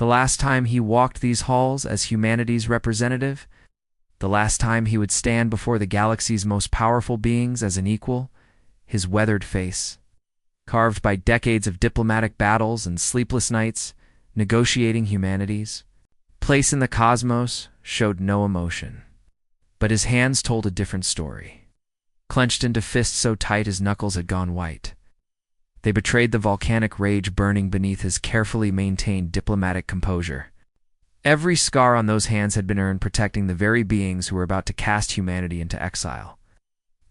The last time he walked these halls as humanity's representative, the last time he would stand before the galaxy's most powerful beings as an equal, his weathered face, carved by decades of diplomatic battles and sleepless nights, negotiating humanity's place in the cosmos, showed no emotion. But his hands told a different story, clenched into fists so tight his knuckles had gone white. They betrayed the volcanic rage burning beneath his carefully maintained diplomatic composure. Every scar on those hands had been earned protecting the very beings who were about to cast humanity into exile.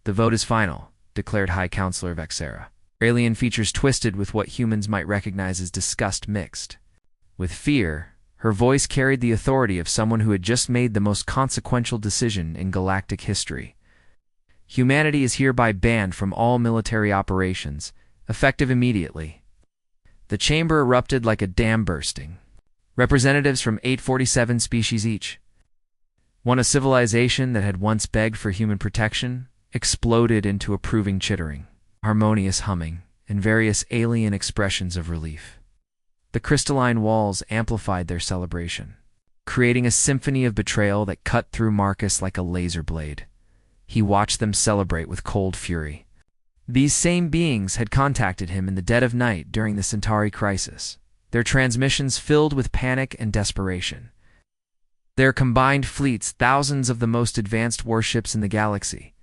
"The vote is final," declared High Counselor Vexera, her alien features twisted with what humans might recognize as disgust mixed with fear. Her voice carried the authority of someone who had just made the most consequential decision in galactic history. Humanity is hereby banned from all military operations, effective immediately. The chamber erupted like a dam bursting. Representatives from 847 species each, one a civilization that had once begged for human protection, exploded into approving chittering, harmonious humming, and various alien expressions of relief. The crystalline walls amplified their celebration, creating a symphony of betrayal that cut through Marcus like a laser blade. He watched them celebrate with cold fury. These same beings had contacted him in the dead of night during the Centauri crisis, their transmissions filled with panic and desperation. Their combined fleets, thousands of the most advanced warships in the galaxy,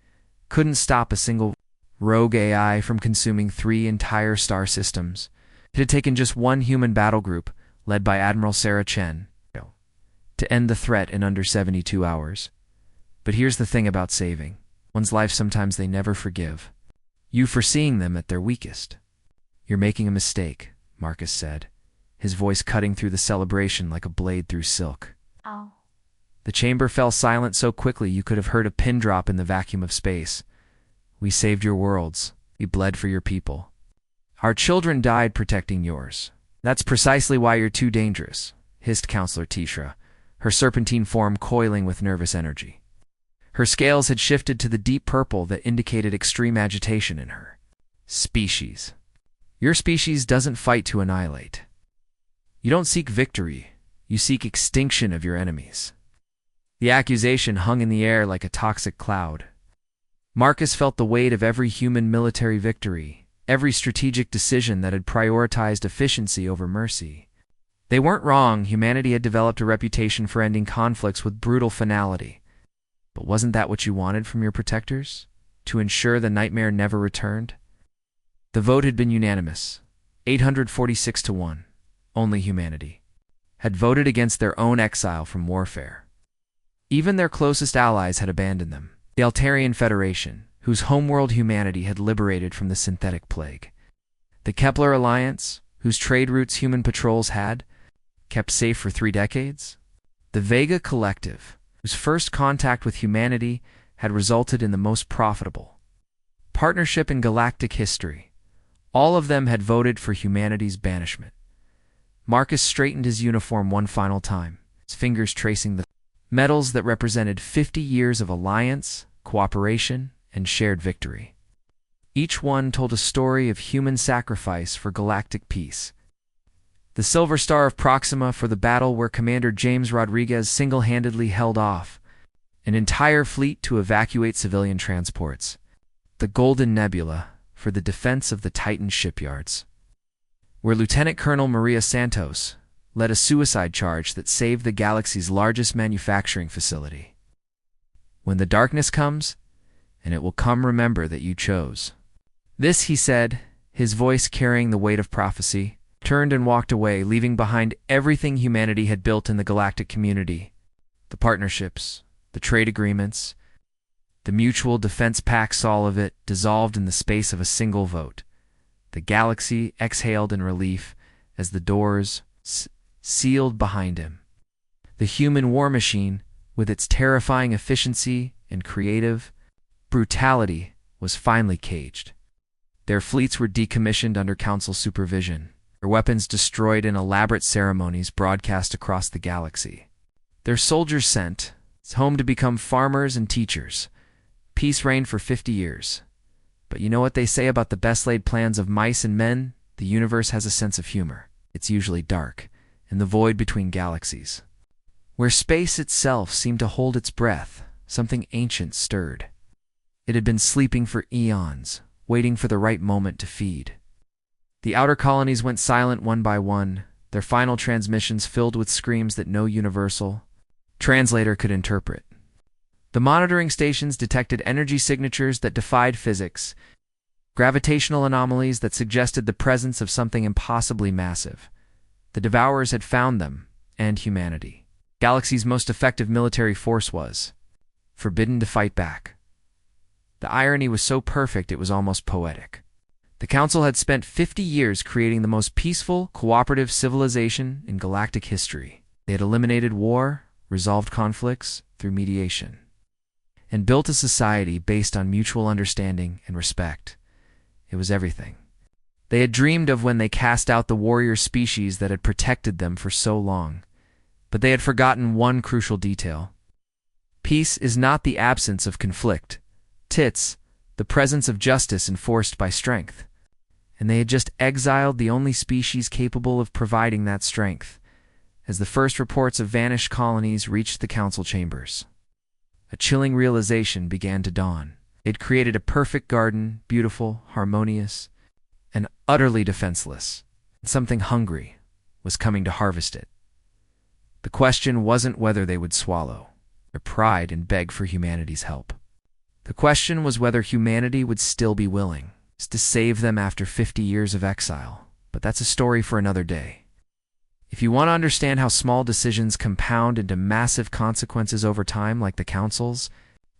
couldn't stop a single rogue AI from consuming 3 entire star systems. It had taken just one human battle group, led by Admiral Sarah Chen, to end the threat in under 72 hours. But here's the thing about saving one's life: sometimes they never forgive you for seeing them at their weakest. "You're making a mistake," Marcus said, his voice cutting through the celebration like a blade through silk. Oh. The chamber fell silent so quickly you could have heard a pin drop in the vacuum of space. "We saved your worlds. We bled for your people. Our children died protecting yours. That's precisely why you're too dangerous," hissed Counselor Tishra, her serpentine form coiling with nervous energy. Her scales had shifted to the deep purple that indicated extreme agitation in her species. "Your species doesn't fight to annihilate. You don't seek victory, you seek extinction of your enemies." The accusation hung in the air like a toxic cloud. Marcus felt the weight of every human military victory, every strategic decision that had prioritized efficiency over mercy. They weren't wrong. Humanity had developed a reputation for ending conflicts with brutal finality. But wasn't that what you wanted from your protectors? To ensure the nightmare never returned? The vote had been unanimous, 846 to 1. Only humanity had voted against their own exile from warfare. Even their closest allies had abandoned them. The Altarian Federation, whose homeworld humanity had liberated from the synthetic plague. The Kepler Alliance, whose trade routes human patrols had kept safe for 3 decades. The Vega Collective, whose first contact with humanity had resulted in the most profitable partnership in galactic history. All of them had voted for humanity's banishment. Marcus straightened his uniform one final time, his fingers tracing the medals that represented 50 years of alliance, cooperation, and shared victory. Each one told a story of human sacrifice for galactic peace. The Silver Star of Proxima for the battle where Commander James Rodriguez single-handedly held off an entire fleet to evacuate civilian transports. The Golden Nebula for the defense of the Titan shipyards, where Lieutenant Colonel Maria Santos led a suicide charge that saved the galaxy's largest manufacturing facility. "When the darkness comes, and it will come, remember that you chose." This, he said, his voice carrying the weight of prophecy, turned and walked away, leaving behind everything humanity had built in the galactic community. The partnerships, the trade agreements, the mutual defense pacts, all of it dissolved in the space of a single vote. The galaxy exhaled in relief as the doors sealed behind him. The human war machine, with its terrifying efficiency and creative brutality, was finally caged. Their fleets were decommissioned under Council supervision, their weapons destroyed in elaborate ceremonies broadcast across the galaxy. Their soldiers sent home to become farmers and teachers. Peace reigned for 50 years. But you know what they say about the best-laid plans of mice and men? The universe has a sense of humor. It's usually dark, in the void between galaxies. Where space itself seemed to hold its breath, something ancient stirred. It had been sleeping for eons, waiting for the right moment to feed. The outer colonies went silent one by one, their final transmissions filled with screams that no universal translator could interpret. The monitoring stations detected energy signatures that defied physics, gravitational anomalies that suggested the presence of something impossibly massive. The Devourers had found them, and humanity. Galaxy's most effective military force was forbidden to fight back. The irony was so perfect it was almost poetic. The Council had spent 50 years creating the most peaceful, cooperative civilization in galactic history. They had eliminated war, resolved conflicts through mediation, and built a society based on mutual understanding and respect. It was everything they had dreamed of when they cast out the warrior species that had protected them for so long. But they had forgotten one crucial detail. Peace is not the absence of conflict. It's the presence of justice enforced by strength. And they had just exiled the only species capable of providing that strength, as the first reports of vanished colonies reached the council chambers. A chilling realization began to dawn. It created a perfect garden, beautiful, harmonious, and utterly defenseless. Something hungry was coming to harvest it. The question wasn't whether they would swallow their pride and beg for humanity's help. The question was whether humanity would still be willing to save them after 50 years of exile. But that's a story for another day. If you want to understand how small decisions compound into massive consequences over time, like the Council's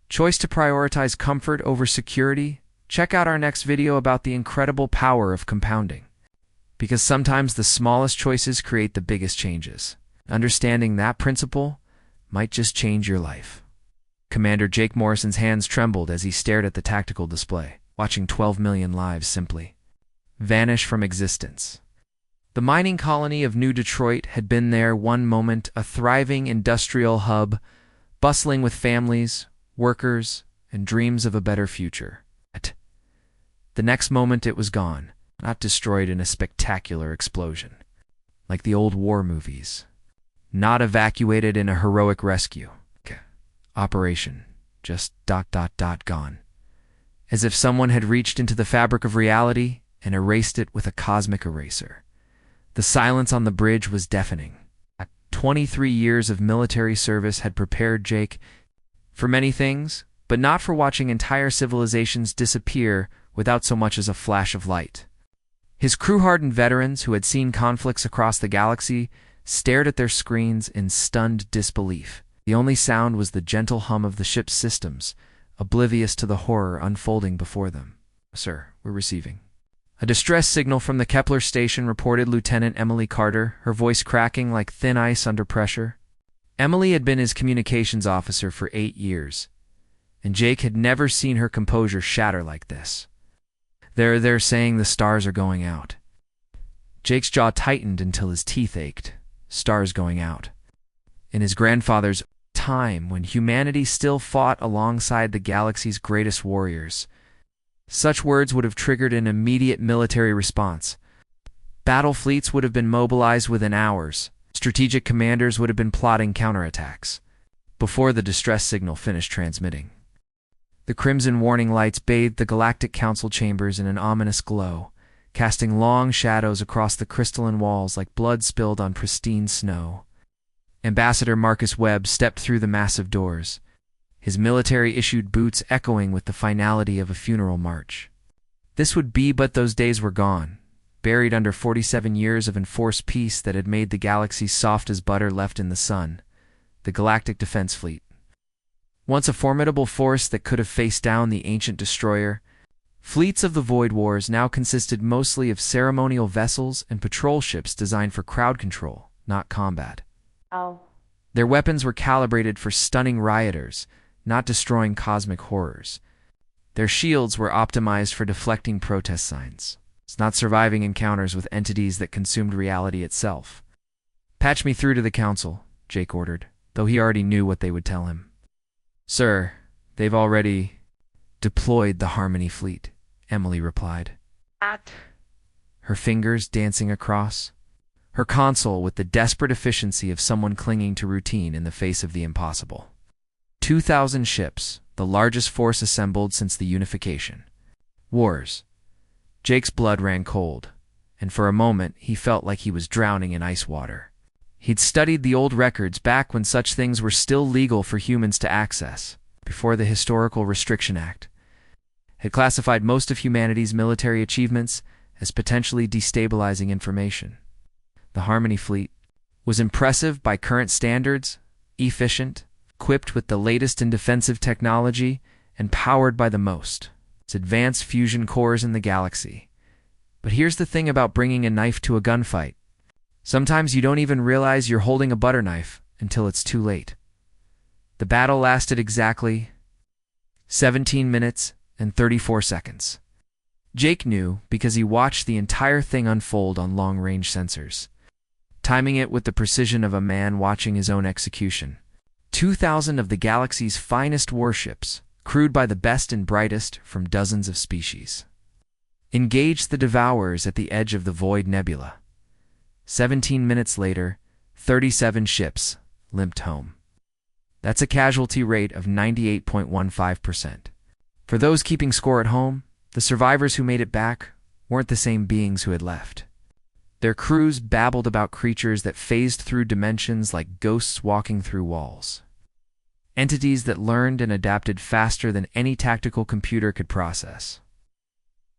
choice to prioritize comfort over security, check out our next video about the incredible power of compounding. Because sometimes the smallest choices create the biggest changes. Understanding that principle might just change your life. Commander Jake Morrison's hands trembled as he stared at the tactical display, watching 12 million lives simply vanish from existence. The mining colony of New Detroit had been there one moment, a thriving industrial hub, bustling with families, workers, and dreams of a better future. The next moment it was gone, not destroyed in a spectacular explosion, like the old war movies. Not evacuated in a heroic rescue. Operation. Just ... gone. As if someone had reached into the fabric of reality and erased it with a cosmic eraser. The silence on the bridge was deafening. 23 years of military service had prepared Jake for many things, but not for watching entire civilizations disappear without so much as a flash of light. His crew-hardened veterans, who had seen conflicts across the galaxy, stared at their screens in stunned disbelief. The only sound was the gentle hum of the ship's systems, oblivious to the horror unfolding before them. "Sir, we're receiving." A distress signal from the Kepler station reported Lieutenant Emily Carter, her voice cracking like thin ice under pressure. Emily had been his communications officer for 8 years, and Jake had never seen her composure shatter like this. They're saying the stars are going out. Jake's jaw tightened until his teeth ached. Stars going out. In his grandfather's time, when humanity still fought alongside the galaxy's greatest warriors, such words would have triggered an immediate military response. Battle fleets would have been mobilized within hours. Strategic commanders would have been plotting counterattacks before the distress signal finished transmitting. The crimson warning lights bathed the Galactic Council chambers in an ominous glow, casting long shadows across the crystalline walls like blood spilled on pristine snow. Ambassador Marcus Webb stepped through the massive doors, his military-issued boots echoing with the finality of a funeral march. This would be, but those days were gone, buried under 47 years of enforced peace that had made the galaxy soft as butter left in the sun. The Galactic Defense Fleet. Once a formidable force that could have faced down the ancient destroyer, fleets of the Void Wars now consisted mostly of ceremonial vessels and patrol ships designed for crowd control, not combat. Their weapons were calibrated for stunning rioters, not destroying cosmic horrors. Their shields were optimized for deflecting protest signs, not surviving encounters with entities that consumed reality itself. "Patch me through to the Council," Jake ordered, though he already knew what they would tell him. "Sir, they've already deployed the Harmony Fleet," Emily replied, her fingers dancing across her console with the desperate efficiency of someone clinging to routine in the face of the impossible. 2,000 ships, the largest force assembled since the unification. Wars. Jake's blood ran cold, and for a moment he felt like he was drowning in ice water. He'd studied the old records back when such things were still legal for humans to access, before the Historical Restriction Act had classified most of humanity's military achievements as potentially destabilizing information. The Harmony fleet was impressive by current standards, efficient, equipped with the latest in defensive technology, and powered by the most advanced fusion cores in the galaxy. But here's the thing about bringing a knife to a gunfight. Sometimes you don't even realize you're holding a butter knife until it's too late. The battle lasted exactly 17 minutes and 34 seconds. Jake knew because he watched the entire thing unfold on long-range sensors, timing it with the precision of a man watching his own execution. 2,000 of the galaxy's finest warships, crewed by the best and brightest from dozens of species, engaged the Devourers at the edge of the Void Nebula. 17 minutes later, 37 ships limped home. That's a casualty rate of 98.15%. For those keeping score at home, the survivors who made it back weren't the same beings who had left. Their crews babbled about creatures that phased through dimensions like ghosts walking through walls. Entities that learned and adapted faster than any tactical computer could process.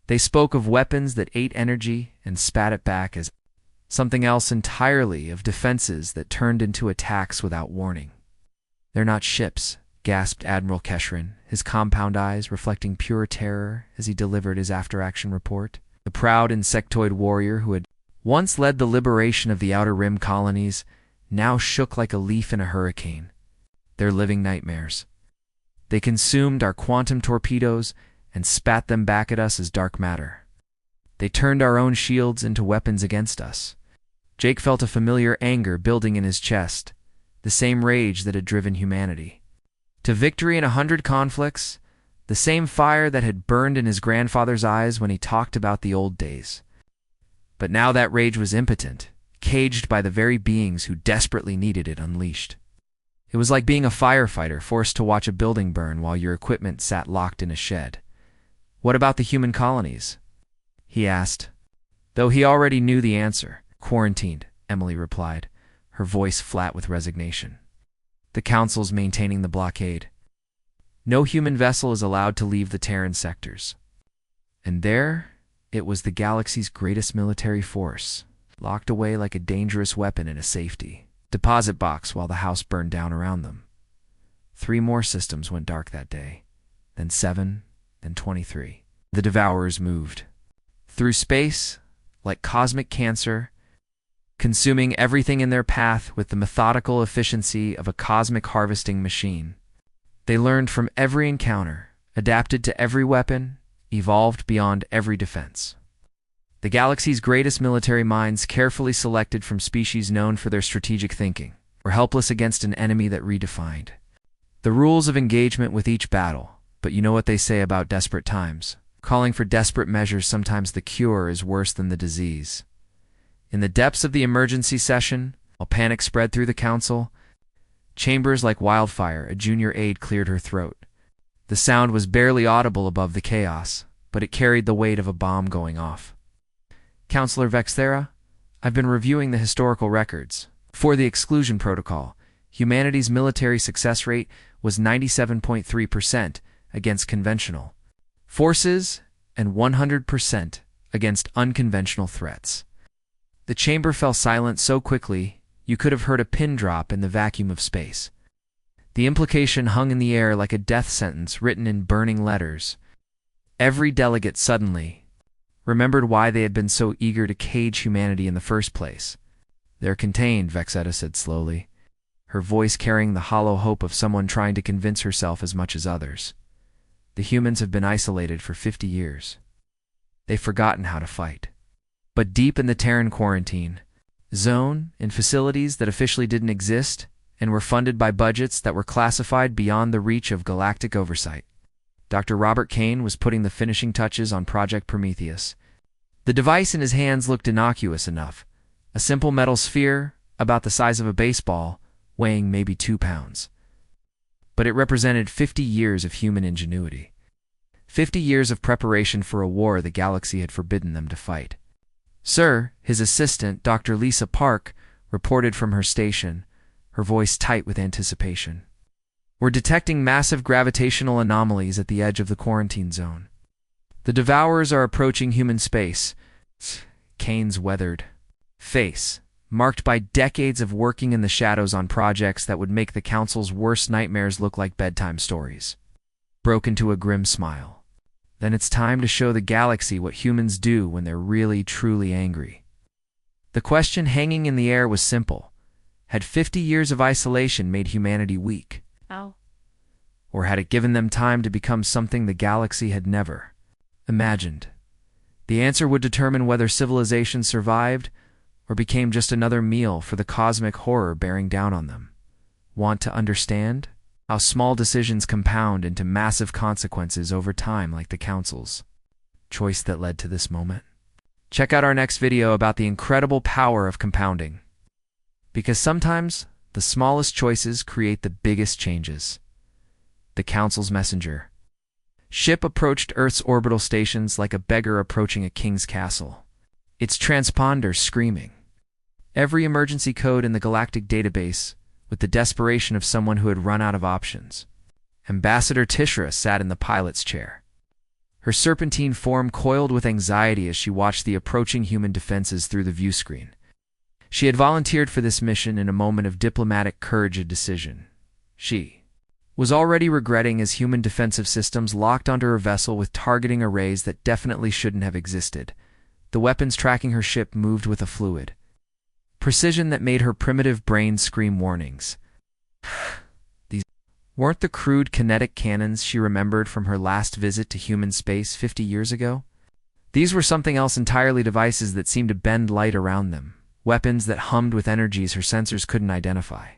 They spoke of weapons that ate energy and spat it back as something else entirely, of defenses that turned into attacks without warning. "They're not ships," gasped Admiral Keshrin, his compound eyes reflecting pure terror as he delivered his after-action report. The proud insectoid warrior who had once led the liberation of the Outer Rim colonies now shook like a leaf in a hurricane. "They're living nightmares. They consumed our quantum torpedoes and spat them back at us as dark matter. They turned our own shields into weapons against us." Jake felt a familiar anger building in his chest, the same rage that had driven humanity to victory in 100 conflicts, the same fire that had burned in his grandfather's eyes when he talked about the old days. But now that rage was impotent, caged by the very beings who desperately needed it unleashed. It was like being a firefighter forced to watch a building burn while your equipment sat locked in a shed. "What about the human colonies?" he asked. Though he already knew the answer. "Quarantined," Emily replied, her voice flat with resignation. "The Council's maintaining the blockade. No human vessel is allowed to leave the Terran sectors." And there it was, the galaxy's greatest military force, locked away like a dangerous weapon in a safety deposit box while the house burned down around them. 3 more systems went dark that day, then 7, then 23. The Devourers moved through space like cosmic cancer, consuming everything in their path with the methodical efficiency of a cosmic harvesting machine. They learned from every encounter, adapted to every weapon, evolved beyond every defense. The galaxy's greatest military minds, carefully selected from species known for their strategic thinking, were helpless against an enemy that redefined the rules of engagement with each battle. But you know what they say about desperate times. Calling for desperate measures, sometimes the cure is worse than the disease. In the depths of the emergency session, while panic spread through the council, chambers like wildfire, a junior aide cleared her throat. The sound was barely audible above the chaos, but it carried the weight of a bomb going off. "Counselor Vexthera, I've been reviewing the historical records. For the exclusion protocol, humanity's military success rate was 97.3% against conventional forces and 100% against unconventional threats." The chamber fell silent so quickly you could have heard a pin drop in the vacuum of space. The implication hung in the air like a death sentence written in burning letters. Every delegate suddenly remembered why they had been so eager to cage humanity in the first place. "They're contained," Vexetta said slowly, her voice carrying the hollow hope of someone trying to convince herself as much as others. "The humans have been isolated for 50 years. They've forgotten how to fight." But deep in the Terran quarantine zone, in facilities that officially didn't exist and were funded by budgets that were classified beyond the reach of galactic oversight, Dr. Robert Kane was putting the finishing touches on Project Prometheus. The device in his hands looked innocuous enough, A simple metal sphere, about the size of a baseball, weighing maybe 2 pounds. But it represented 50 years of human ingenuity. 50 years of preparation for a war the galaxy had forbidden them to fight. "Sir," his assistant, Dr. Lisa Park, reported from her station, her voice tight with anticipation. "We're detecting massive gravitational anomalies at the edge of the quarantine zone. The Devourers are approaching human space." Kane's weathered face, marked by decades of working in the shadows on projects that would make the Council's worst nightmares look like bedtime stories, broke into a grim smile. "Then it's time to show the galaxy what humans do when they're really, truly angry." The question hanging in the air was simple. Had 50 years of isolation made humanity weak? Ow. Or had it given them time to become something the galaxy had never imagined? The answer would determine whether civilization survived or became just another meal for the cosmic horror bearing down on them. Want to understand how small decisions compound into massive consequences over time, like the Council's choice that led to this moment? Check out our next video about the incredible power of compounding. Because sometimes the smallest choices create the biggest changes. The Council's messenger ship approached Earth's orbital stations like a beggar approaching a king's castle, its transponders screaming every emergency code in the galactic database with the desperation of someone who had run out of options. Ambassador Tishra sat in the pilot's chair, her serpentine form coiled with anxiety as she watched the approaching human defenses through the view screen. She had volunteered for this mission in a moment of diplomatic courage and decision. She was already regretting as human defensive systems locked onto her vessel with targeting arrays that definitely shouldn't have existed. The weapons tracking her ship moved with a fluid precision that made her primitive brain scream warnings. These weren't the crude kinetic cannons she remembered from her last visit to human space 50 years ago. These were something else entirely, devices that seemed to bend light around them, weapons that hummed with energies her sensors couldn't identify.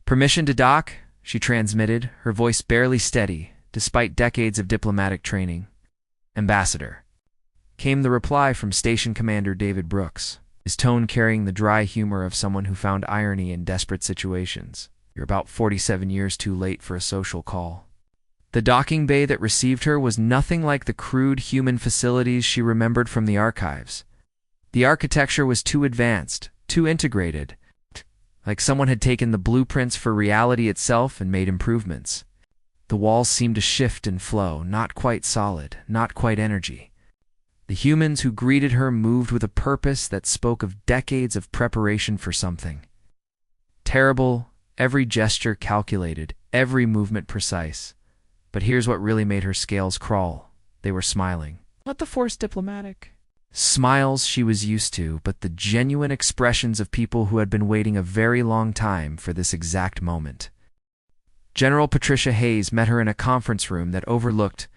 "Permission to dock," she transmitted, her voice barely steady, despite decades of diplomatic training. "Ambassador," came the reply from Station Commander David Brooks, his tone carrying the dry humor of someone who found irony in desperate situations. "You're about 47 years too late for a social call." The docking bay that received her was nothing like the crude human facilities she remembered from the archives. The architecture was too advanced, too integrated, like someone had taken the blueprints for reality itself and made improvements. The walls seemed to shift and flow, not quite solid, not quite energy. The humans who greeted her moved with a purpose that spoke of decades of preparation for something terrible, every gesture calculated, every movement precise. But here's what really made her scales crawl. They were smiling. Not the forced diplomatic smiles she was used to, but the genuine expressions of people who had been waiting a very long time for this exact moment. General Patricia Hayes met her in a conference room that overlooked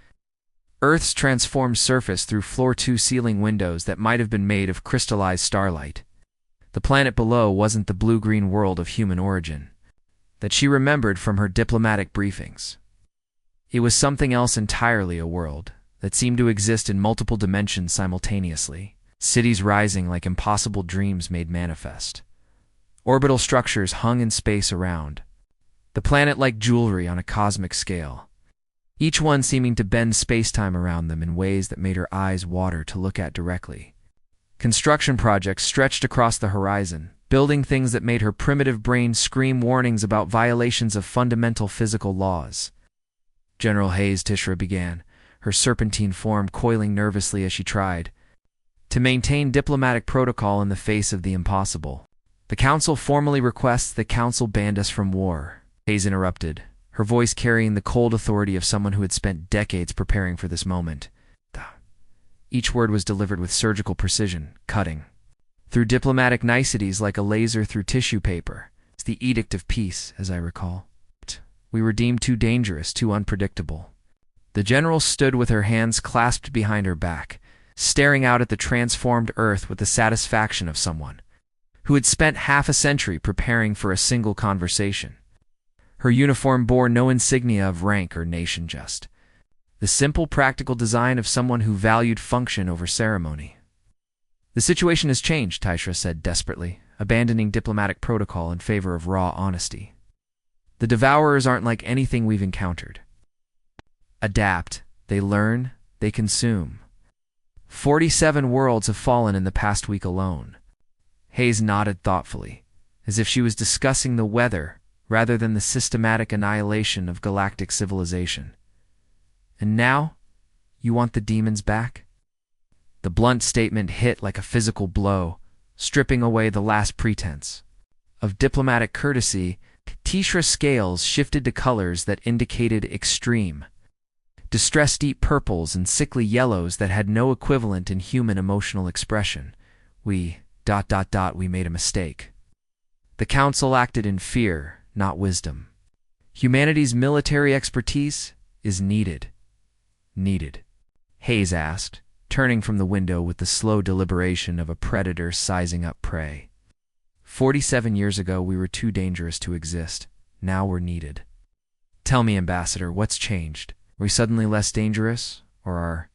Earth's transformed surface through floor 2 ceiling windows that might have been made of crystallized starlight. The planet below wasn't the blue-green world of human origin that she remembered from her diplomatic briefings. It was something else entirely, a world that seemed to exist in multiple dimensions simultaneously, cities rising like impossible dreams made manifest. Orbital structures hung in space around the planet like jewelry on a cosmic scale, each one seeming to bend space-time around them in ways that made her eyes water to look at directly. Construction projects stretched across the horizon, building things that made her primitive brain scream warnings about violations of fundamental physical laws. General Hayes, Tishra began, her serpentine form coiling nervously as she tried to maintain diplomatic protocol in the face of the impossible. "The Council formally requests the Council banned us from war," Hayes interrupted, her voice carrying the cold authority of someone who had spent decades preparing for this moment. Each word was delivered with surgical precision, cutting through diplomatic niceties like a laser through tissue paper. "It's the Edict of Peace, as I recall. We were deemed too dangerous, too unpredictable." The general stood with her hands clasped behind her back, staring out at the transformed Earth with the satisfaction of someone who had spent half a century preparing for a single conversation. Her uniform bore no insignia of rank or nation, just the simple practical design of someone who valued function over ceremony. The situation has changed, Tysra said desperately, abandoning diplomatic protocol in favor of raw honesty. The Devourers aren't like anything we've encountered. Adapt, they learn, they consume. 47 worlds have fallen in the past week alone. Hayes nodded thoughtfully, as if she was discussing the weather rather than the systematic annihilation of galactic civilization. And now, you want the demons back? The blunt statement hit like a physical blow, stripping away the last pretense of diplomatic courtesy. Tysra's scales shifted to colors that indicated extreme, distressed deep purples and sickly yellows that had no equivalent in human emotional expression. We made a mistake. The council acted in fear, not wisdom. Humanity's military expertise is needed. Needed. Hayes asked, turning from the window with the slow deliberation of a predator sizing up prey. 47 years ago, we were too dangerous to exist. Now we're needed. Tell me, Ambassador, what's changed? Are we suddenly less dangerous? Or are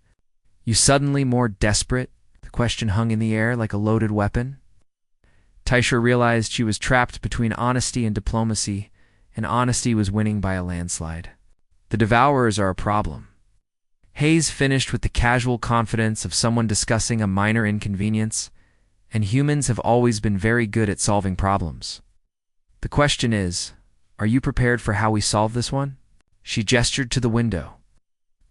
you suddenly more desperate? The question hung in the air like a loaded weapon. Tysra realized she was trapped between honesty and diplomacy, and honesty was winning by a landslide. The Devourers are a problem. Hayes finished with the casual confidence of someone discussing a minor inconvenience, and humans have always been very good at solving problems. The question is, are you prepared for how we solve this one? She gestured to the window,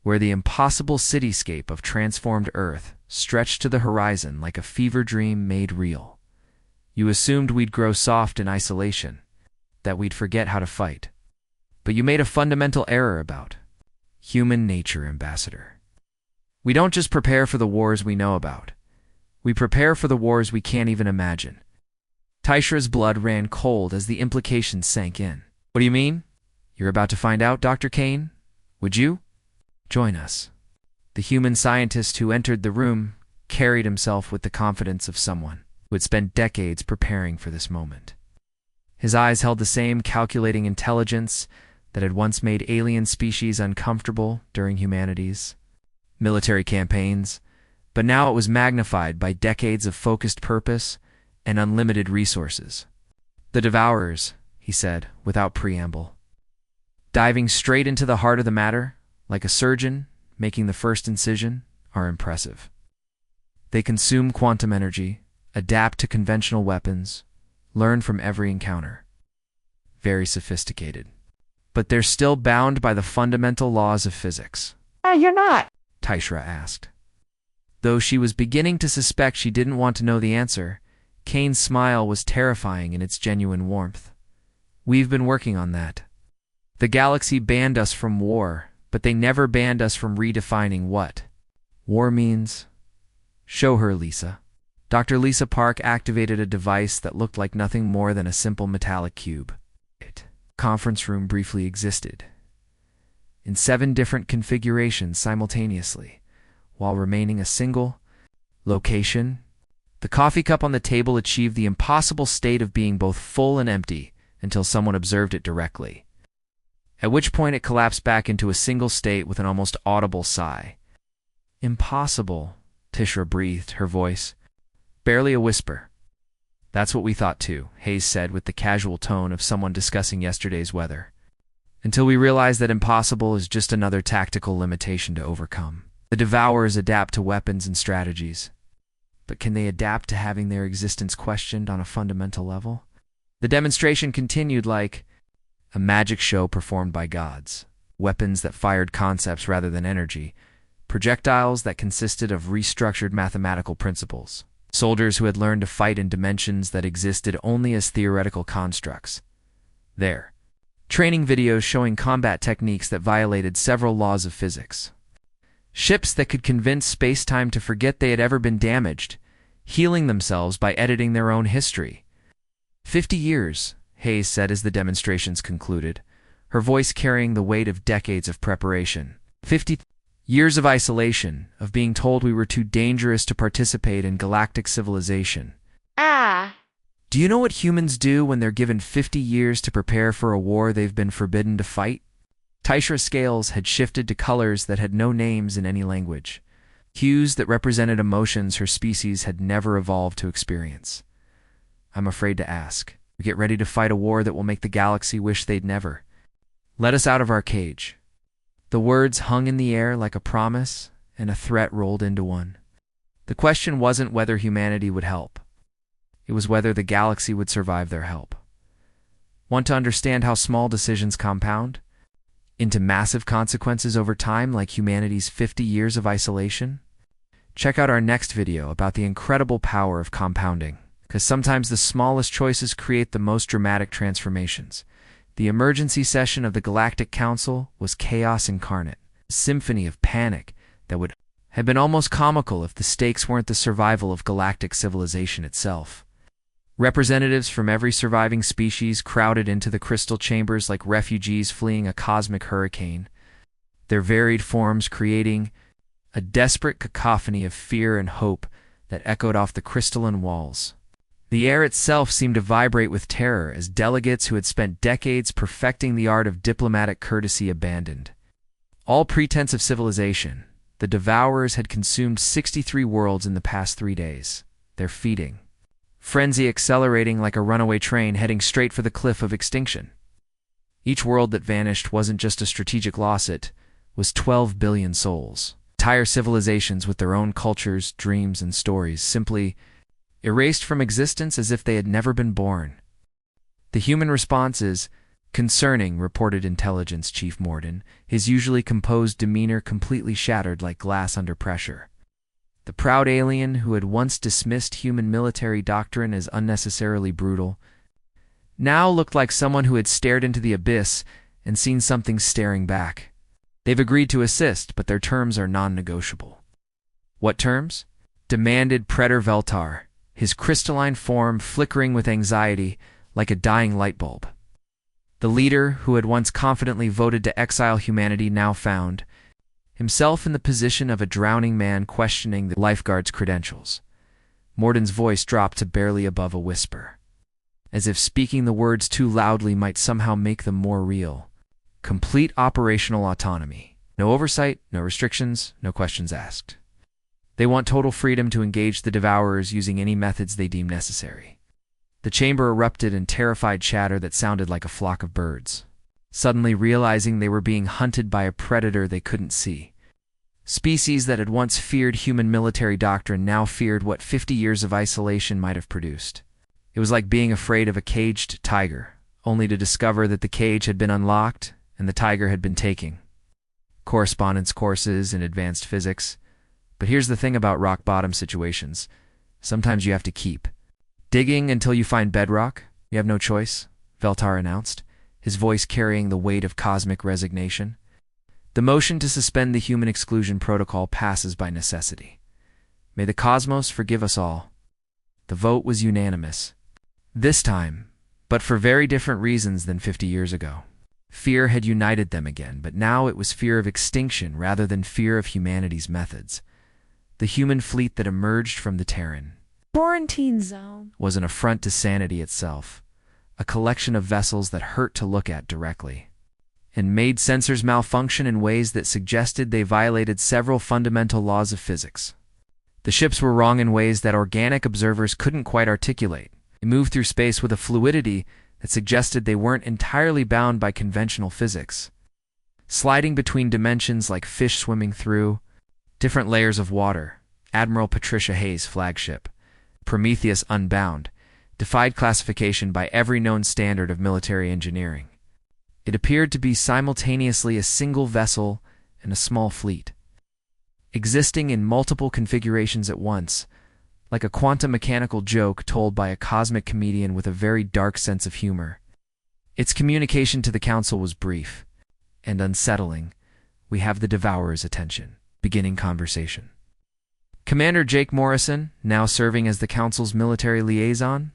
where the impossible cityscape of transformed Earth stretched to the horizon like a fever dream made real. You assumed we'd grow soft in isolation, that we'd forget how to fight. But you made a fundamental error about human nature, Ambassador. We don't just prepare for the wars we know about. We prepare for the wars we can't even imagine. Tysra's blood ran cold as the implications sank in. What do you mean? You're about to find out, Dr. Kane? Would you? Join us. The human scientist who entered the room carried himself with the confidence of someone who had spent decades preparing for this moment. His eyes held the same calculating intelligence that had once made alien species uncomfortable during humanity's military campaigns, but now it was magnified by decades of focused purpose and unlimited resources. The Devourers, he said, without preamble, diving straight into the heart of the matter, like a surgeon making the first incision, are impressive. They consume quantum energy, adapt to conventional weapons, learn from every encounter. Very sophisticated. But they're still bound by the fundamental laws of physics. You're not, Tysra asked. Though she was beginning to suspect she didn't want to know the answer, Kane's smile was terrifying in its genuine warmth. We've been working on that. The galaxy banned us from war, but they never banned us from redefining what war means. Show her, Lisa. Dr. Lisa Park activated a device that looked like nothing more than a simple metallic cube. Conference room briefly existed, in 7 different configurations simultaneously, while remaining a single location. The coffee cup on the table achieved the impossible state of being both full and empty until someone observed it directly, at which point it collapsed back into a single state with an almost audible sigh. Impossible, Tysra breathed, her voice barely a whisper. That's what we thought too, Hayes said with the casual tone of someone discussing yesterday's weather. Until we realized that impossible is just another tactical limitation to overcome. The Devourers adapt to weapons and strategies. But can they adapt to having their existence questioned on a fundamental level? The demonstration continued like a magic show performed by gods. Weapons that fired concepts rather than energy. Projectiles that consisted of restructured mathematical principles. Soldiers who had learned to fight in dimensions that existed only as theoretical constructs. There. Training videos showing combat techniques that violated several laws of physics. Ships that could convince space-time to forget they had ever been damaged, healing themselves by editing their own history. 50 years, Hayes said as the demonstrations concluded, her voice carrying the weight of decades of preparation. 50 years of isolation, of being told we were too dangerous to participate in galactic civilization. Do you know what humans do when they're given 50 years to prepare for a war they've been forbidden to fight? Tysra's scales had shifted to colors that had no names in any language. hues that represented emotions her species had never evolved to experience. I'm afraid to ask. We get ready to fight a war that will make the galaxy wish they'd never let us out of our cage. The words hung in the air like a promise, and a threat rolled into one. The question wasn't whether humanity would help. It was whether the galaxy would survive their help. Want to understand how small decisions compound into massive consequences over time, like humanity's 50 years of isolation? Check out our next video about the incredible power of compounding, because sometimes the smallest choices create the most dramatic transformations. The emergency session of the Galactic Council was chaos incarnate, a symphony of panic that would have been almost comical if the stakes weren't the survival of galactic civilization itself. Representatives from every surviving species crowded into the crystal chambers like refugees fleeing a cosmic hurricane, their varied forms creating a desperate cacophony of fear and hope that echoed off the crystalline walls. The air itself seemed to vibrate with terror as delegates who had spent decades perfecting the art of diplomatic courtesy abandoned all pretense of civilization. The Devourers had consumed 63 worlds in the past 3 days. Their feeding frenzy accelerating like a runaway train heading straight for the cliff of extinction. Each world that vanished wasn't just a strategic loss, it was 12 billion souls. Entire civilizations with their own cultures, dreams, and stories simply erased from existence as if they had never been born. The human response is concerning, reported Intelligence Chief Morden, his usually composed demeanor completely shattered like glass under pressure. The proud alien who had once dismissed human military doctrine as unnecessarily brutal now looked like someone who had stared into the abyss and seen something staring back. They've agreed to assist, but their terms are non-negotiable. What terms? Demanded Pretor Veltar, his crystalline form flickering with anxiety like a dying light bulb. The leader who had once confidently voted to exile humanity now found himself in the position of a drowning man questioning the lifeguard's credentials. Morden's voice dropped to barely above a whisper, as if speaking the words too loudly might somehow make them more real. Complete operational autonomy. No oversight, no restrictions, no questions asked. They want total freedom to engage the Devourers using any methods they deem necessary. The chamber erupted in terrified chatter that sounded like a flock of birds, suddenly realizing they were being hunted by a predator they couldn't see. Species that had once feared human military doctrine now feared what 50 years of isolation might have produced. It was like being afraid of a caged tiger, only to discover that the cage had been unlocked and the tiger had been taking correspondence courses in advanced physics. But here's the thing about rock-bottom situations. Sometimes you have to keep digging until you find bedrock. You have no choice, Veltar announced, his voice carrying the weight of cosmic resignation. The motion to suspend the human exclusion protocol passes by necessity. May the cosmos forgive us all. The vote was unanimous. This time, but for very different reasons than 50 years ago. Fear had united them again, but now it was fear of extinction rather than fear of humanity's methods. The human fleet that emerged from the Terran quarantine zone was an affront to sanity itself, a collection of vessels that hurt to look at directly, and made sensors malfunction in ways that suggested they violated several fundamental laws of physics. The ships were wrong in ways that organic observers couldn't quite articulate. They moved through space with a fluidity that suggested they weren't entirely bound by conventional physics, sliding between dimensions like fish swimming through different layers of water. Admiral Patricia Hayes' flagship, Prometheus Unbound, defied classification by every known standard of military engineering. It appeared to be simultaneously a single vessel and a small fleet, existing in multiple configurations at once, like a quantum mechanical joke told by a cosmic comedian with a very dark sense of humor. Its communication to the Council was brief and unsettling. We have the Devourer's attention. Beginning conversation. Commander Jake Morrison, now serving as the Council's military liaison,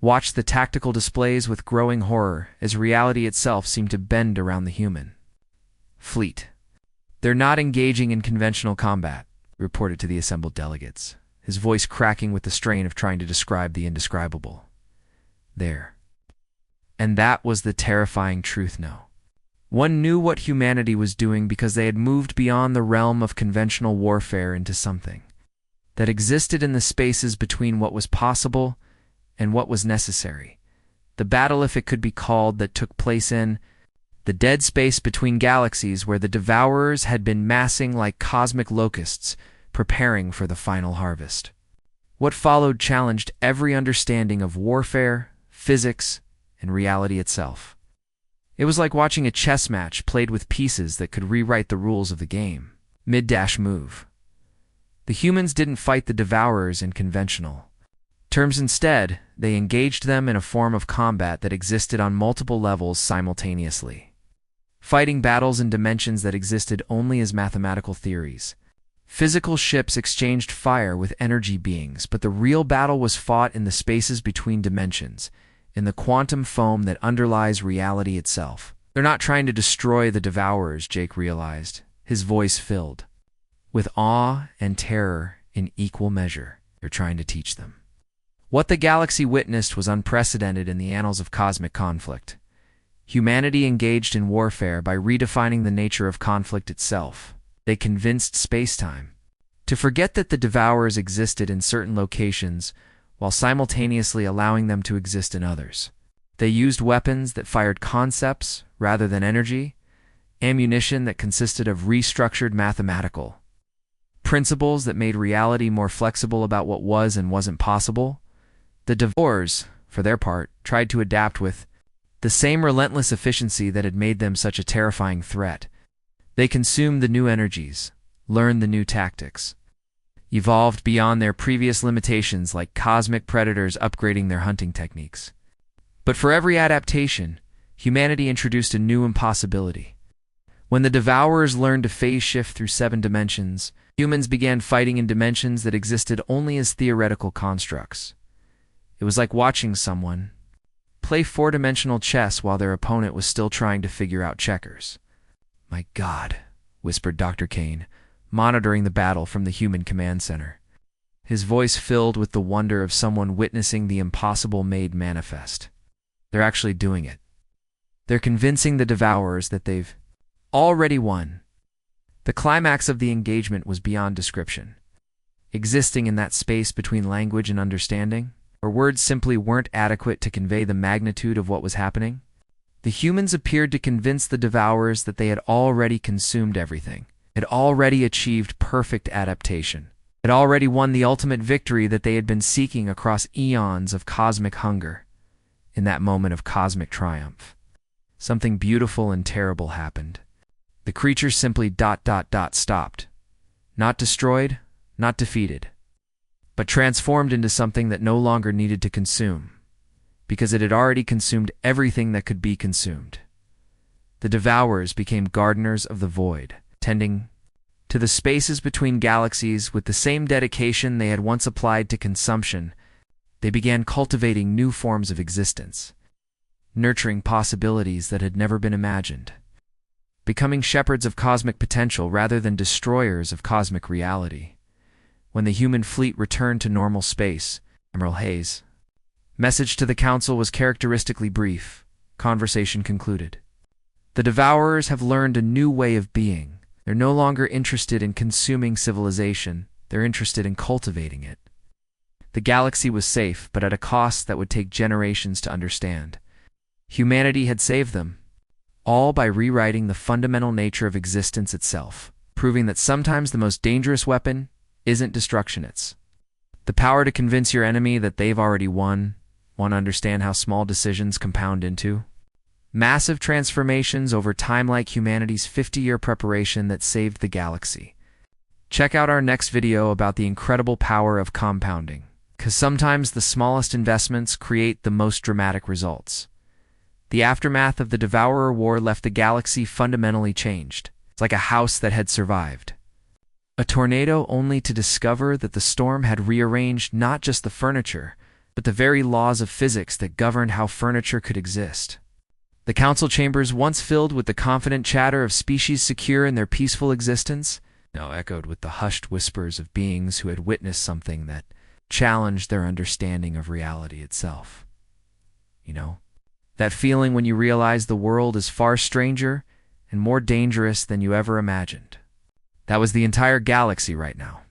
watched the tactical displays with growing horror as reality itself seemed to bend around the human fleet. They're not engaging in conventional combat, he reported to the assembled delegates, his voice cracking with the strain of trying to describe the indescribable. There. And that was the terrifying truth, no. One knew what humanity was doing because they had moved beyond the realm of conventional warfare into something that existed in the spaces between what was possible and what was necessary. The battle, if it could be called, that took place in the dead space between galaxies where the Devourers had been massing like cosmic locusts, preparing for the final harvest. What followed challenged every understanding of warfare, physics, and reality itself. It was like watching a chess match played with pieces that could rewrite the rules of the game. Mid-move. The humans didn't fight the Devourers in conventional terms. Instead, they engaged them in a form of combat that existed on multiple levels simultaneously. Fighting battles in dimensions that existed only as mathematical theories. Physical ships exchanged fire with energy beings, but the real battle was fought in the spaces between dimensions, in the quantum foam that underlies reality itself. They're not trying to destroy the Devourers, Jake realized, his voice filled with awe and terror in equal measure. They're trying to teach them. What the galaxy witnessed was unprecedented in the annals of cosmic conflict. Humanity engaged in warfare by redefining the nature of conflict itself. They convinced space-time to forget that the Devourers existed in certain locations while simultaneously allowing them to exist in others. They used weapons that fired concepts rather than energy, ammunition that consisted of restructured mathematical principles that made reality more flexible about what was and wasn't possible. The Devourers, for their part, tried to adapt with the same relentless efficiency that had made them such a terrifying threat. They consumed the new energies, learned the new tactics, evolved beyond their previous limitations like cosmic predators upgrading their hunting techniques. But for every adaptation, humanity introduced a new impossibility. When the Devourers learned to phase shift through 7 dimensions, humans began fighting in dimensions that existed only as theoretical constructs. It was like watching someone play 4-dimensional chess while their opponent was still trying to figure out checkers. "My God," whispered Dr. Kane, monitoring the battle from the human command center. His voice filled with the wonder of someone witnessing the impossible made manifest. They're actually doing it. They're convincing the Devourers that they've already won. The climax of the engagement was beyond description. Existing in that space between language and understanding, where words simply weren't adequate to convey the magnitude of what was happening, the humans appeared to convince the Devourers that they had already consumed everything, had already achieved perfect adaptation, had already won the ultimate victory that they had been seeking across eons of cosmic hunger. In that moment of cosmic triumph, something beautiful and terrible happened. The creatures simply ... stopped. Not destroyed, not defeated, but transformed into something that no longer needed to consume, because it had already consumed everything that could be consumed. The Devourers became gardeners of the void, tending to the spaces between galaxies with the same dedication they had once applied to consumption. They began cultivating new forms of existence, nurturing possibilities that had never been imagined, becoming shepherds of cosmic potential rather than destroyers of cosmic reality. When the human fleet returned to normal space, Admiral Hayes' message to the Council was characteristically brief. Conversation concluded. The Devourers have learned a new way of being. They're no longer interested in consuming civilization. They're interested in cultivating it. The galaxy was safe, but at a cost that would take generations to understand. Humanity had saved them, all by rewriting the fundamental nature of existence itself, proving that sometimes the most dangerous weapon isn't destruction, it's the power to convince your enemy that they've already won. Want to understand how small decisions compound into massive transformations over time, like humanity's 50-year preparation that saved the galaxy? Check out our next video about the incredible power of compounding, because sometimes the smallest investments create the most dramatic results. The aftermath of the Devourer War left the galaxy fundamentally changed. It's like a house that had survived a tornado, only to discover that the storm had rearranged not just the furniture, but the very laws of physics that governed how furniture could exist. The council chambers, once filled with the confident chatter of species secure in their peaceful existence, now echoed with the hushed whispers of beings who had witnessed something that challenged their understanding of reality itself. You know, that feeling when you realize the world is far stranger and more dangerous than you ever imagined. That was the entire galaxy right now.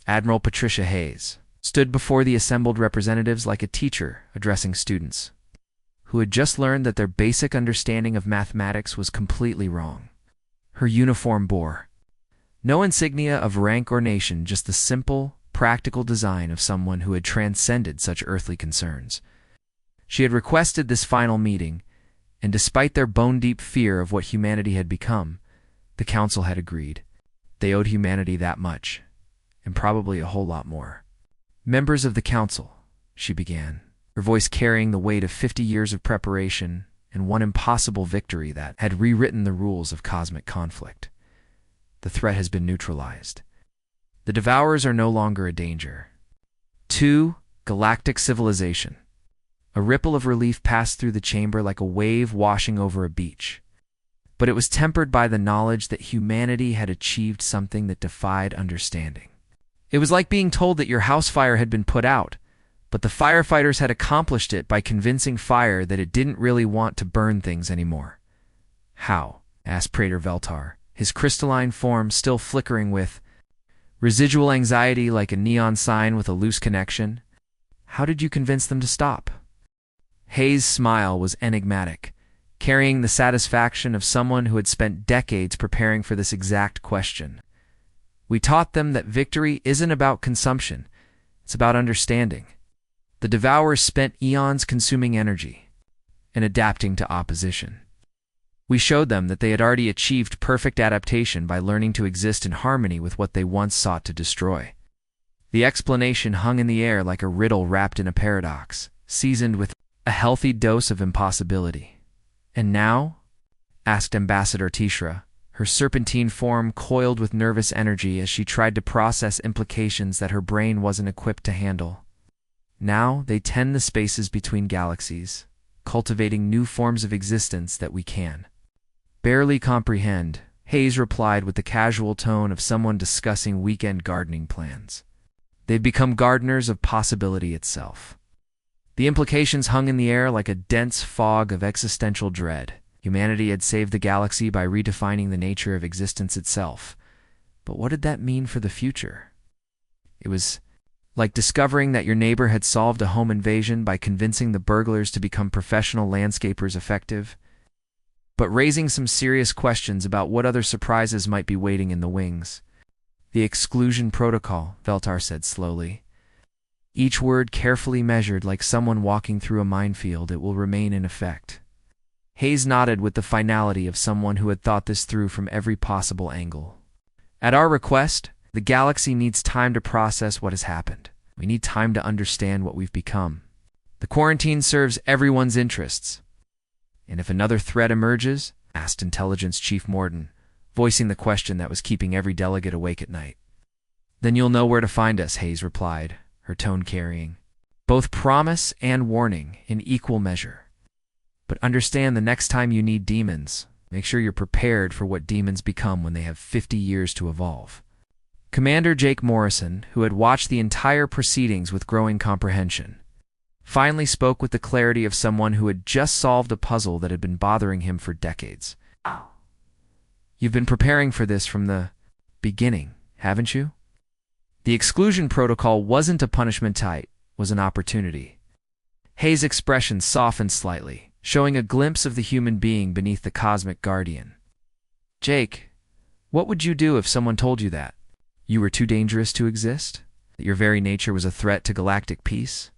Admiral Patricia Hayes stood before the assembled representatives like a teacher addressing students who had just learned that their basic understanding of mathematics was completely wrong. Her uniform bore no insignia of rank or nation, just the simple, practical design of someone who had transcended such earthly concerns. She had requested this final meeting, and despite their bone-deep fear of what humanity had become, the council had agreed. They owed humanity that much, and probably a whole lot more. "Members of the council," she began, her voice carrying the weight of 50 years of preparation and one impossible victory that had rewritten the rules of cosmic conflict. "The threat has been neutralized. The Devourers are no longer a danger. 2. Galactic civilization." A ripple of relief passed through the chamber like a wave washing over a beach. But it was tempered by the knowledge that humanity had achieved something that defied understanding. It was like being told that your house fire had been put out, but the firefighters had accomplished it by convincing fire that it didn't really want to burn things anymore. "How?" asked Praetor Veltar, his crystalline form still flickering with residual anxiety like a neon sign with a loose connection. "How did you convince them to stop?" Hayes' smile was enigmatic, carrying the satisfaction of someone who had spent decades preparing for this exact question. "We taught them that victory isn't about consumption, it's about understanding. The Devourers spent eons consuming energy and adapting to opposition. We showed them that they had already achieved perfect adaptation by learning to exist in harmony with what they once sought to destroy." The explanation hung in the air like a riddle wrapped in a paradox, seasoned with a healthy dose of impossibility. "And now?" asked Ambassador Tishra, her serpentine form coiled with nervous energy as she tried to process implications that her brain wasn't equipped to handle. "Now they tend the spaces between galaxies, cultivating new forms of existence that we can barely comprehend," Hayes replied with the casual tone of someone discussing weekend gardening plans. "They've become gardeners of possibility itself." The implications hung in the air like a dense fog of existential dread. Humanity had saved the galaxy by redefining the nature of existence itself. But what did that mean for the future? It was like discovering that your neighbor had solved a home invasion by convincing the burglars to become professional landscapers effective, but raising some serious questions about what other surprises might be waiting in the wings. "The exclusion protocol," Veltar said slowly. Each word carefully measured like someone walking through a minefield. "It will remain in effect." Hayes nodded with the finality of someone who had thought this through from every possible angle. "At our request, the galaxy needs time to process what has happened. We need time to understand what we've become. The quarantine serves everyone's interests." "And if another threat emerges?" asked Intelligence Chief Morden, voicing the question that was keeping every delegate awake at night. "Then you'll know where to find us," Hayes replied, her tone carrying both promise and warning in equal measure. "But understand, the next time you need demons, make sure you're prepared for what demons become when they have 50 years to evolve." Commander Jake Morrison, who had watched the entire proceedings with growing comprehension, finally spoke with the clarity of someone who had just solved a puzzle that had been bothering him for decades. "You've been preparing for this from the beginning, haven't you?" The exclusion protocol wasn't a punishment, it was an opportunity. Hayes' expression softened slightly, showing a glimpse of the human being beneath the cosmic guardian. "Jake, what would you do if someone told you that you were too dangerous to exist? That your very nature was a threat to galactic peace?"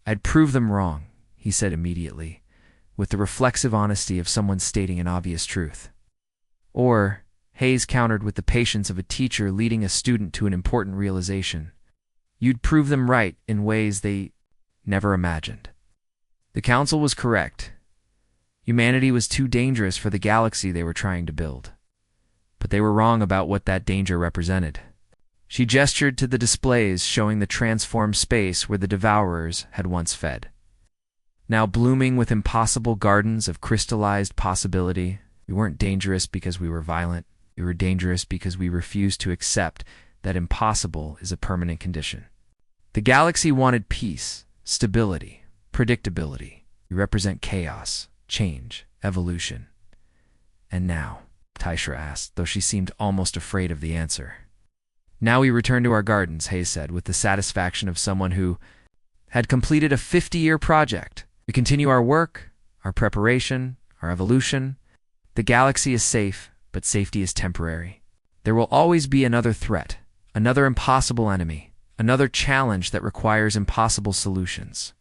"I'd prove them wrong," he said immediately, with the reflexive honesty of someone stating an obvious truth. "Or," Hayes countered with the patience of a teacher leading a student to an important realization, "you'd prove them right in ways they never imagined." The council was correct. Humanity was too dangerous for the galaxy they were trying to build. But they were wrong about what that danger represented. She gestured to the displays showing the transformed space where the Devourers had once fed. Now blooming with impossible gardens of crystallized possibility, we weren't dangerous because we were violent. We were dangerous because we refused to accept that impossible is a permanent condition. The galaxy wanted peace, stability, predictability. We represent chaos, change, evolution. And now, Tysha asked, though she seemed almost afraid of the answer. Now we return to our gardens, Hayes said, with the satisfaction of someone who had completed a 50-year project. We continue our work, our preparation, our evolution. The galaxy is safe, but safety is temporary. There will always be another threat, another impossible enemy, another challenge that requires impossible solutions.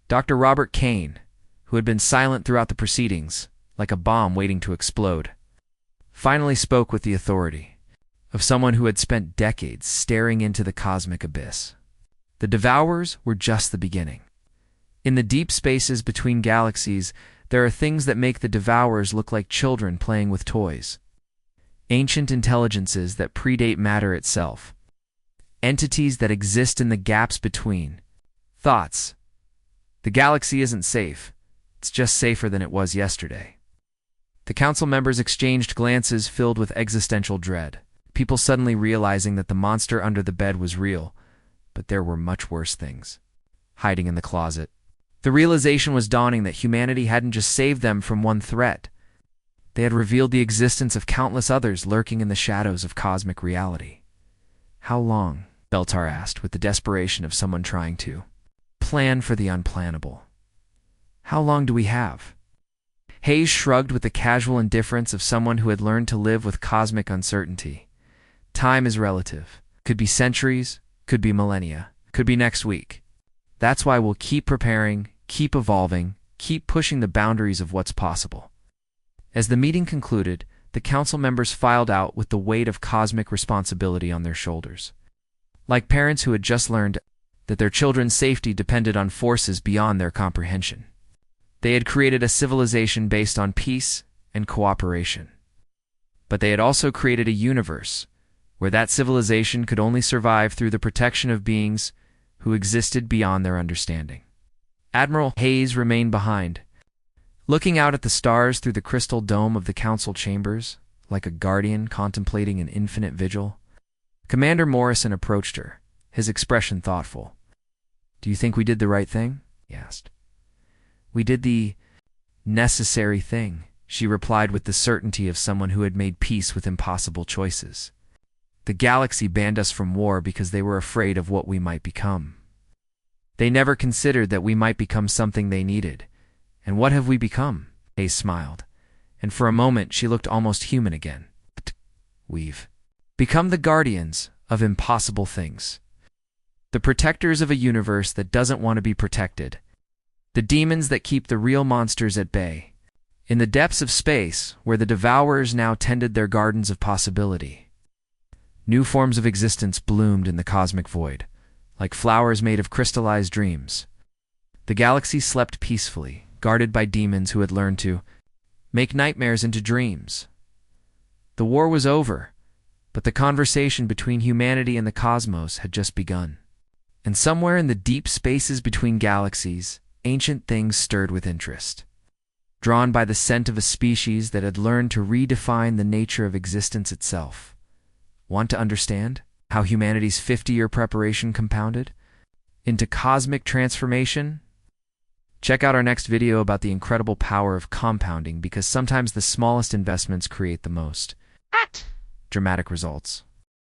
Dr. Robert Kane, who had been silent throughout the proceedings, like a bomb waiting to explode, finally spoke with the authority of someone who had spent decades staring into the cosmic abyss. The Devourers were just the beginning. In the deep spaces between galaxies, there are things that make the Devourers look like children playing with toys. Ancient intelligences that predate matter itself. Entities that exist in the gaps between. Thoughts. The galaxy isn't safe. It's just safer than it was yesterday. The council members exchanged glances filled with existential dread, people suddenly realizing that the monster under the bed was real, but there were much worse things hiding in the closet. The realization was dawning that humanity hadn't just saved them from one threat. They had revealed the existence of countless others lurking in the shadows of cosmic reality. How long? Beltar asked, with the desperation of someone trying to plan for the unplannable. How long do we have? Hayes shrugged with the casual indifference of someone who had learned to live with cosmic uncertainty. Time is relative. Could be centuries, could be millennia, could be next week. That's why we'll keep preparing, keep evolving, keep pushing the boundaries of what's possible. As the meeting concluded, the council members filed out with the weight of cosmic responsibility on their shoulders. Like parents who had just learned that their children's safety depended on forces beyond their comprehension. They had created a civilization based on peace and cooperation. But they had also created a universe where that civilization could only survive through the protection of beings who existed beyond their understanding. Admiral Hayes remained behind, looking out at the stars through the crystal dome of the council chambers, like a guardian contemplating an infinite vigil. Commander Morrison approached her, his expression thoughtful. "Do you think we did the right thing?" he asked. "We did the necessary thing," she replied with the certainty of someone who had made peace with impossible choices. "The galaxy banned us from war because they were afraid of what we might become. They never considered that we might become something they needed. And what have we become?" Hayes smiled, and for a moment she looked almost human again. "We've become the guardians of impossible things. The protectors of a universe that doesn't want to be protected. The demons that keep the real monsters at bay. In the depths of space, where the Devourers now tended their gardens of possibility. New forms of existence bloomed in the cosmic void, like flowers made of crystallized dreams. The galaxy slept peacefully, guarded by demons who had learned to make nightmares into dreams. The war was over, but the conversation between humanity and the cosmos had just begun. And somewhere in the deep spaces between galaxies, ancient things stirred with interest. Drawn by the scent of a species that had learned to redefine the nature of existence itself. Want to understand how humanity's 50-year preparation compounded into cosmic transformation? Check out our next video about the incredible power of compounding, because sometimes the smallest investments create the most dramatic results.